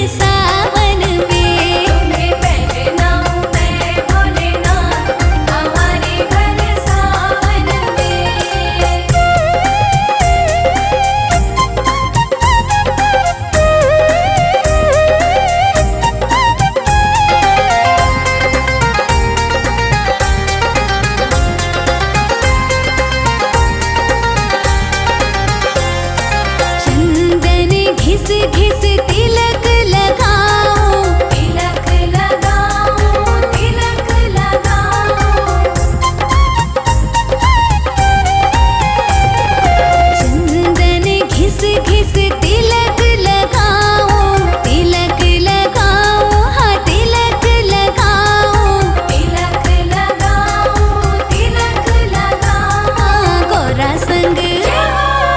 सावन में। तुम्हें पहनाऊं मैं भोलेनाथ हमारे घर सावन में। चंदन घिस घिस तिलक लगाओ, तिलक लगाओ तिलक लगाओ। चंदन घिस घिस तिलक लगाओ, तिलक लगाओ, हाँ तिलक लगाओ। तिलक लगाओ तिलक लगाओ। हाँ गौरा संग,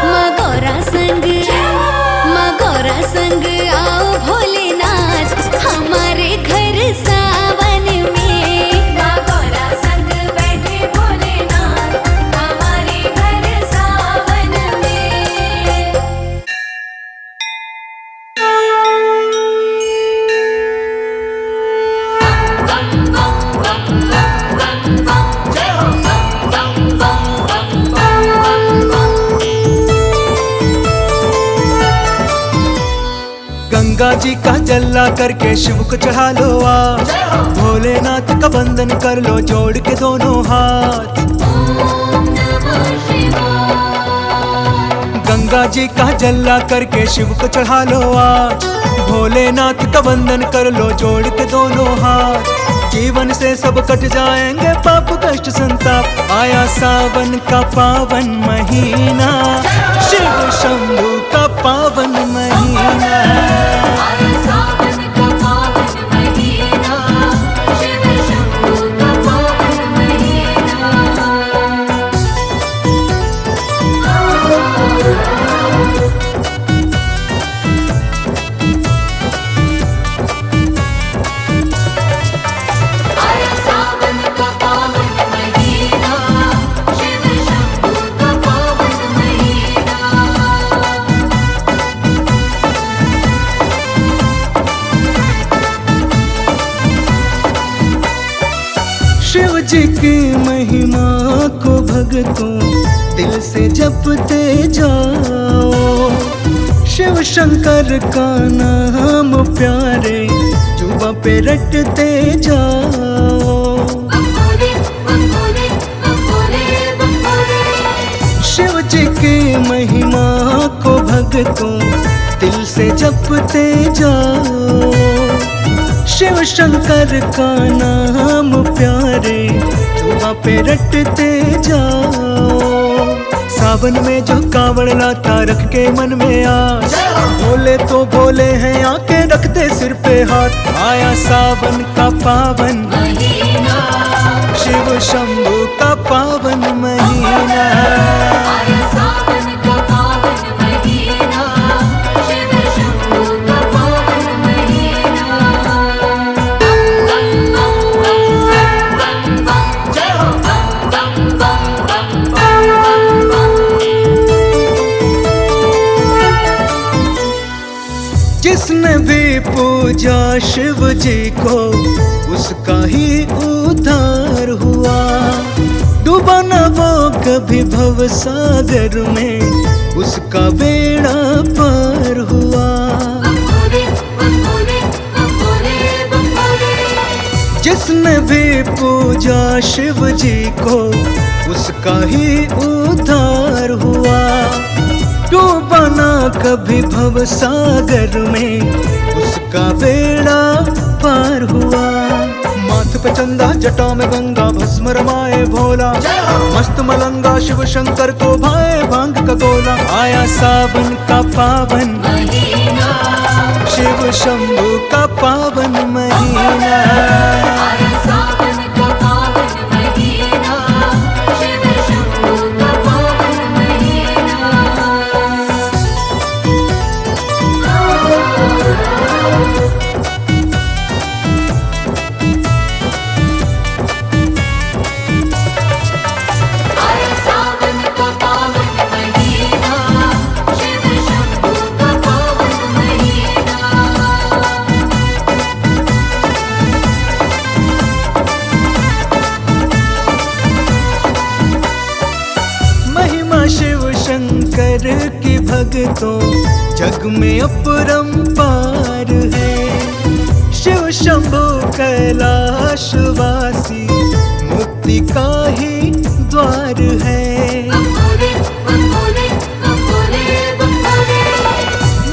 माँ गौरा संग, माँ गौरा संग आओ भोलेनाथ हमारे घर सावन में। माँ गौरा संग बैठे भोलेनाथ हमारे घर सावन में। गंगा जी का जल्ला करके शिव को चढ़ा लो आज, भोलेनाथ का वंदन कर लो जोड़ के दोनों हाथ। ओम नमः शिवाय। गंगा जी का जल्ला करके शिव को चढ़ा लो आज, भोलेनाथ का वंदन कर लो जोड़ के दोनों हाथ। जीवन से सब कट जाएंगे पाप कष्ट संताप, आया सावन का पावन महीना, शिव शंभू का पावन महीना। आया सावन का पावन महीना, शिव शंभू का पावन महीना। आया सावन का पावन महीना, शिव शंभू का पावन महीना। शिव जी की महिमा को भक्तों दिल से जपते जाओ, शिव शंकर का नाम प्यारे जुबा पे रटते जाओ। बम भोले बम भोले बम भोले बम भोले। शिव जी की महिमा को भक्तों दिल से जपते जाओ, शिव शंकर का नाम प्यारे जुबा पे रटते जाओ। सावन में जो कावड़ लाता रख के मन में आस, भोले तो भोले हैं आके रखते सिर पे हाथ। आया सावन का पावन महीना, शिव शंभू का पावन महीना। आया सावन का पावन महीना, शिव शंभू का पावन महीना। बम बम बम बम बम जय हो बम बम बम बम बम बम। जिसने भी पूजा शिव जी को उसका ही उद्धार हुआ, डूबा न वो कभी भव सागर में उसका बेड़ा पार हुआ। बम भोले बम भोले बम भोले बम भोले। जिसने भी पूजा शिव जी को उसका ही उद्धार हुआ, डूबा न कभी भव सागर में उसका बेड़ा पार हुआ। माथ पे चंदा जटा में गंगा भस्म रमाए भोला, मस्त मलंगा शिव शंकर को भाए भांग का गोला। आया सावन का पावन महीना, शिव शंभू का पावन महीना। आया सावन का पावन महीना, शिव शंभू का पावन महीना। आया सावन का पावन महीना, शिव शंभू का पावन महीना। जग में अपरंपार है। शिव शंभु कैलाशवासी मुक्ति का ही द्वार है।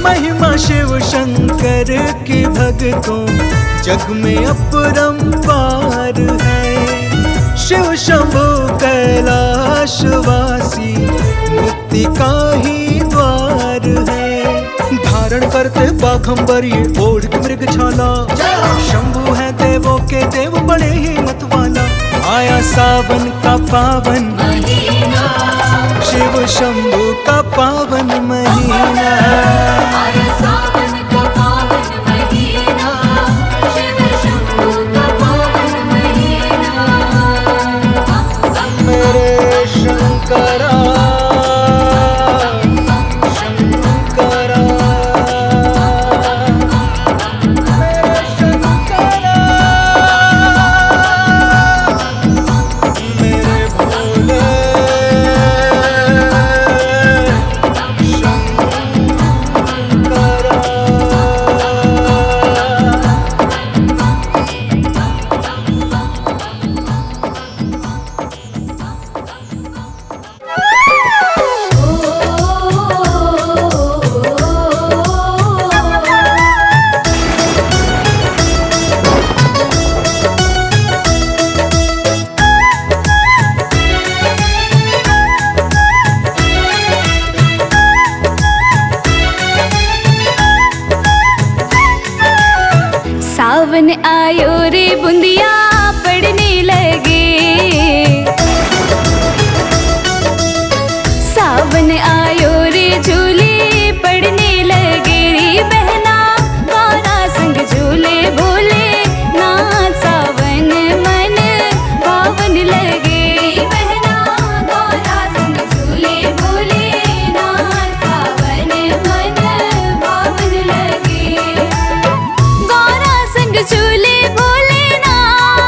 महिमा शिव शंकर की भक्तों जग में अपरंपार है। शिव शंभु कैलाशवासी मुक्ति का ही द्वार है। धारण करते बाघंबर ये ओढ़ के मृग छाला, शंभु है देवों के देव बड़े ही मत वाला। आया सावन का पावन महीना, शिव शंभु का पावन महीना। आया सावन का पावन महीना, शिव शंभु का पावन महीना। मेरे शंकरा शंकरा, मेरे शंकरा, मेरे भोले सावन आयो रे बुंदिया पड़ने लगे। सावन आयो रे झूले पड़ने लगे। रे बहना गौरा संग झूले भोले नाथ, सावन मन पावन लगे। रे बहना गौरा संग झूले भोले नाथ, सावन मन पावन लगे। गौरा संग झूले भोलेनाथ,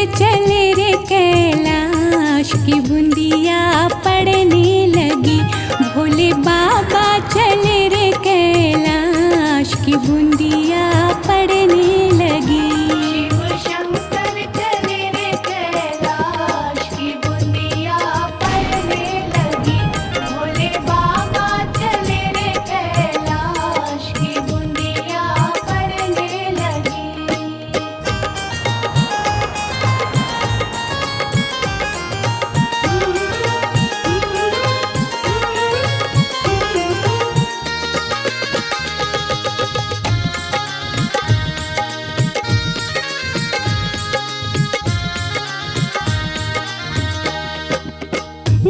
चले रे कैलाश की बूंदिया पड़ने लगी। भोले बाबा चले रे कैलाश की बूंदिया पड़ने लगी। शिव शंकर चले रे कैलाश की बूंदिया पड़ने लगी। भोले बाबा चले रे कैलाश की बूंदिया पड़ने लगी।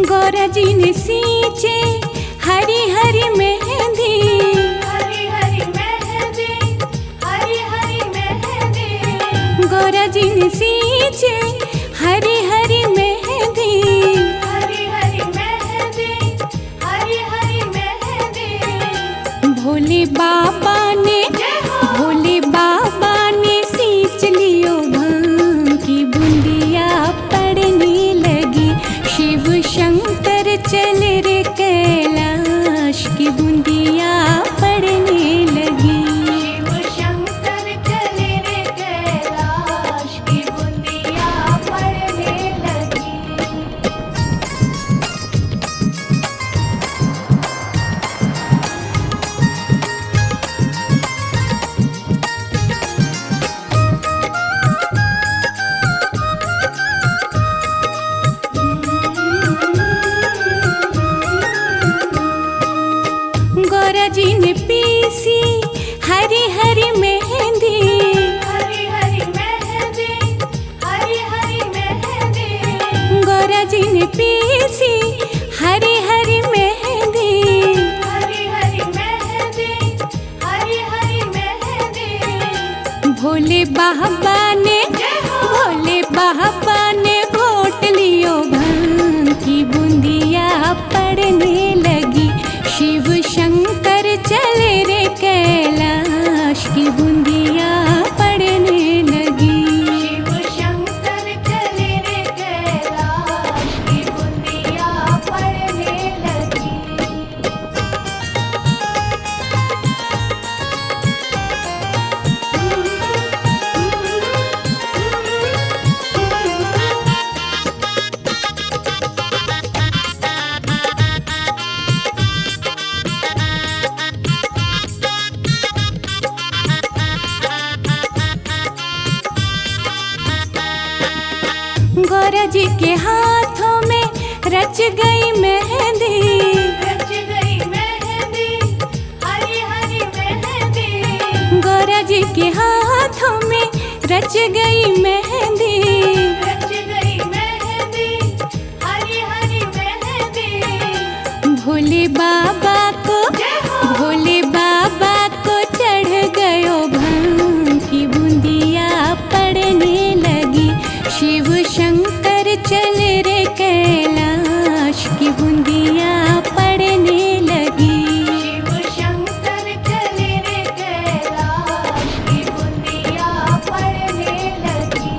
गौरा जी ने सींचे हरी हरी मेहंदी। हरी हरी मेहंदी, हरी हरी मेहंदी। गौरा जी ने सींचे हरी हरी मेहंदी। हरी हरी मेहंदी, हरी हरी मेहंदी। भोले बाबा ने सींच लियो भांग की बूंदिया पड़ने लगी। शिव शंकर चले रे कैलाश की बूंदिया पड़ने लगी। शिव शंकर चले रे कैलाश की बूंदिया पड़ने लगी। गौरा जी ने पीसी हरी हरी मेहंदी। हरी हरी मेहंदी, हरी हरी मेहंदी। गौरा जी ने पीसी हरी हरी मेहंदी। हरी हरी मेहंदी, हरी हरी मेहंदी। भोले बाबा ने घोट लियो भांग की बूंदिया पड़ने लगी। शिव शंकर चले रे कैलाश की बूंदिया पड़ने लगी। शिव शंकर चले रे कैलाश की बूंदिया पड़ने लगी। गौरा जी के हाथों में रच गई मेहंदी। रच गई मेहंदी, हरी हरी मेहंदी। गौरा जी के हाथों में रच गई मेहंदी। रच गई मेहंदी, हरी हरी मेहंदी। भोले बाबा को चढ़ गयो भांग की बूंदिया पड़ने लगी। शिव शंकर चले रे कैलाश की बूंदिया पड़ने लगी। शिव शंकर चले रे कैलाश की बूंदिया पड़ने लगी।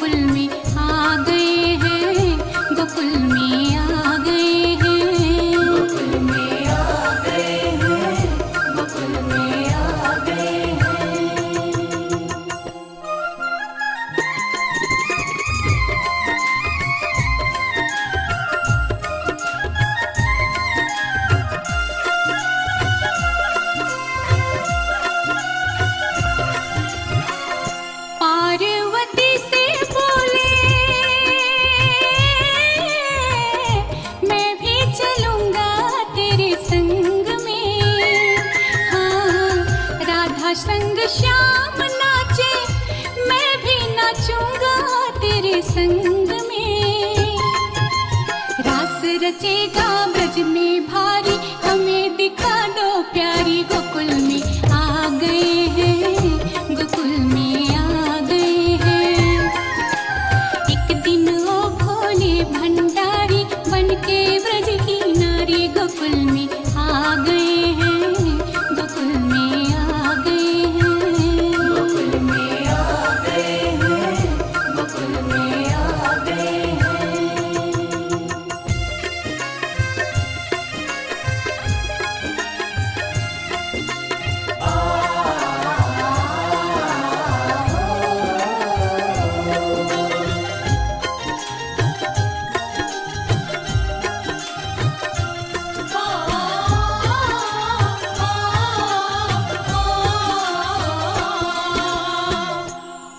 गोकुल में आ गए हैं, गोकुल में आ गए हैं, गोकुल में आ गए हैं, गोकुल में आ गए हैं। पार्वती से बोले मैं भी चलूंगा तेरे संग में, हाँ राधा संग श्याम नाचे मैं भी नाचूंगा तेरे संग में। रास रचेगा ब्रज में भारी, हमें दिखा दो प्यारी, गोकुल में आ गए हैं, गोकुल में आ गए हैं। एक दिन ओ भोले भंडारी बनके ब्रज की नारी, गोकुल में आ गए हैं, गोकुल में आ गए हैं, गोकुल में आ गए हैं, गोकुल में आ गए हैं।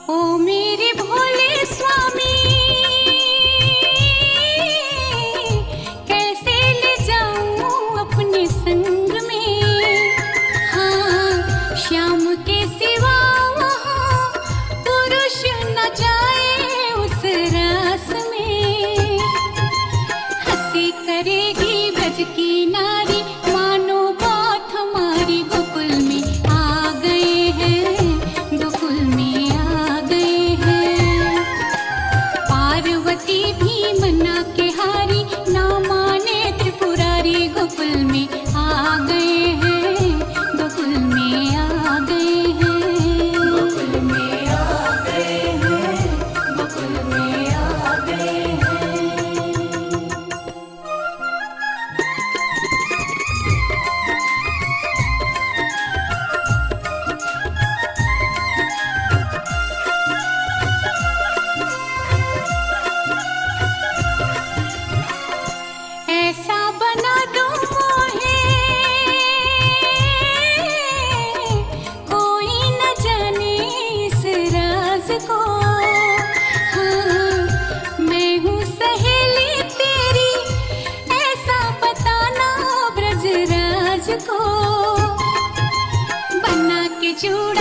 ओ मेरे भोले स्वामी कैसे ले जाऊं अपने संग में, हाँ श्याम के सिवा वहाँ पुरुष न जाए उस रास में। हंसी करेगी ब्रज की नारी, मानो बात हमारी, गोकुल में आ गए हैं, गोकुल में आ गए हैं। पार्वती भी मना के हारी, ना माने त्रिपुरारी, गोकुल में आ गए हैं, गोकुल में आ गए हैं, गोकुल में आ गए हैं, गोकुल में आ गए हैं। ऐसा बना दो मोहे कोई न जाने इस राज को, हाँ मैं हूँ सहेली तेरी ऐसा बताना ब्रजराज को। बना के चूड़